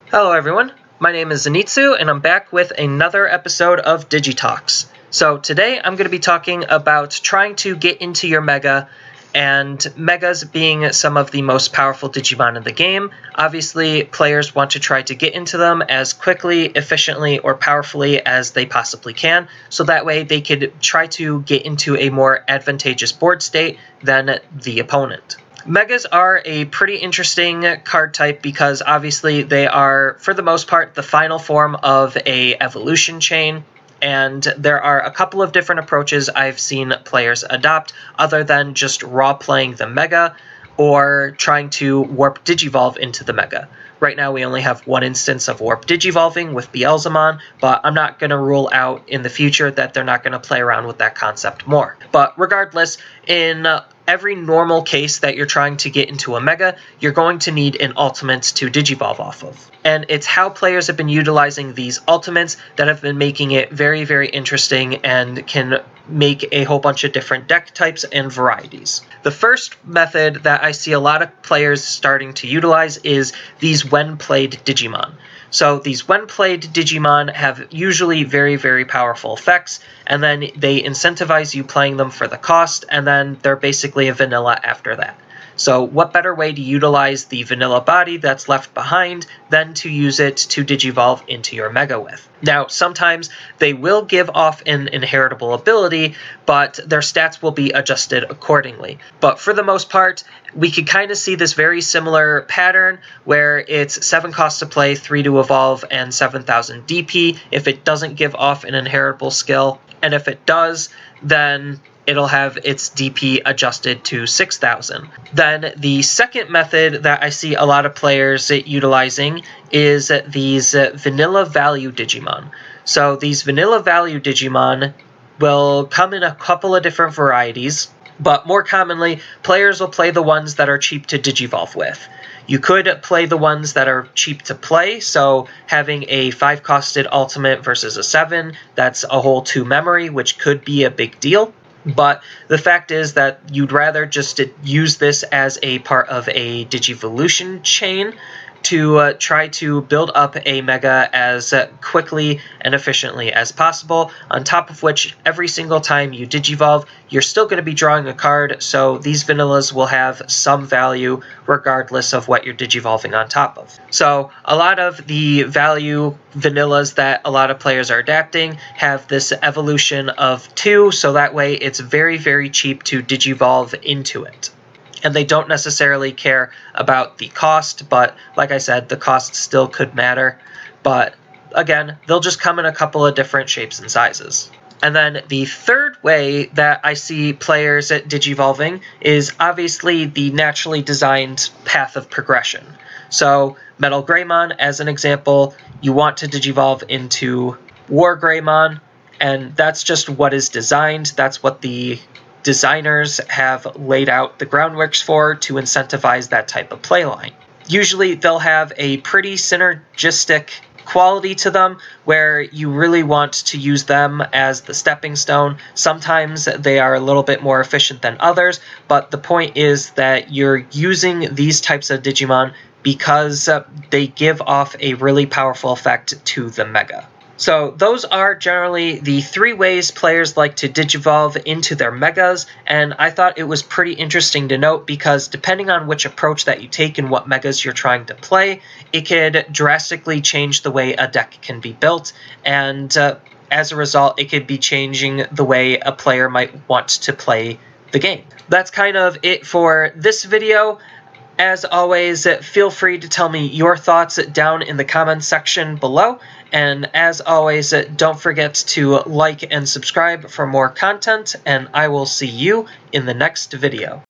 Hello everyone, my name is Zenitsu and I'm back with another episode of DigiTopics. So today I'm going to be talking about trying to get into your Mega, and Megas being some of the most powerful Digimon in the game. Obviously, players want to try to get into them as quickly, efficiently, or powerfully as they possibly can, so that way they could try to get into a more advantageous board state than the opponent. Megas are a pretty interesting card type because obviously they are, for the most part, the final form of a evolution chain, and there are a couple of different approaches I've seen players adopt other than just raw playing the Mega or trying to warp Digivolve into the Mega. Right now we only have one instance of warp Digivolving with Beelzemon, but I'm not going to rule out in the future that they're not going to play around with that concept more. But regardless, in every normal case that you're trying to get into a Mega, you're going to need an ultimate to Digivolve off of. And it's how players have been utilizing these ultimates that have been making it very, very interesting and can make a whole bunch of different deck types and varieties. The first method that I see a lot of players starting to utilize is these when played Digimon. So these when played Digimon have usually very, very powerful effects, and then they incentivize you playing them for the cost, and then they're basically a vanilla after that. So what better way to utilize the vanilla body that's left behind than to use it to Digivolve into your Mega with? Now, sometimes they will give off an inheritable ability, but their stats will be adjusted accordingly. But for the most part, we could kind of see this very similar pattern where it's 7 costs to play, 3 to evolve, and 7,000 DP if it doesn't give off an inheritable skill. And if it does, then it'll have its DP adjusted to 6,000. Then the second method that I see a lot of players utilizing is these vanilla value Digimon. So these vanilla value Digimon will come in a couple of different varieties, but more commonly, players will play the ones that are cheap to Digivolve with. You could play the ones that are cheap to play, so having a 5-costed ultimate versus a 7, that's a whole 2 memory, which could be a big deal. But the fact is that you'd rather just use this as a part of a Digivolution chain to try to build up a Mega as quickly and efficiently as possible, on top of which every single time you Digivolve, you're still going to be drawing a card, so these vanillas will have some value regardless of what you're Digivolving on top of. So a lot of the value vanillas that a lot of players are adapting have this evolution of 2, so that way it's very, very cheap to Digivolve into it. And they don't necessarily care about the cost, but like I said, the cost still could matter. But again, they'll just come in a couple of different shapes and sizes. And then the third way that I see players at Digivolving is obviously the naturally designed path of progression. So Metal Greymon, as an example, you want to Digivolve into War Greymon, and that's just what is designed. That's what the designers have laid out the groundworks for to incentivize that type of playline. Usually they'll have a pretty synergistic quality to them where you really want to use them as the stepping stone. Sometimes they are a little bit more efficient than others, but the point is that you're using these types of Digimon because they give off a really powerful effect to the Mega. So those are generally the 3 ways players like to Digivolve into their Megas, and I thought it was pretty interesting to note because depending on which approach that you take and what Megas you're trying to play, it could drastically change the way a deck can be built, and as a result, it could be changing the way a player might want to play the game. That's kind of it for this video. As always, feel free to tell me your thoughts down in the comments section below. And as always, don't forget to like and subscribe for more content, and I will see you in the next video.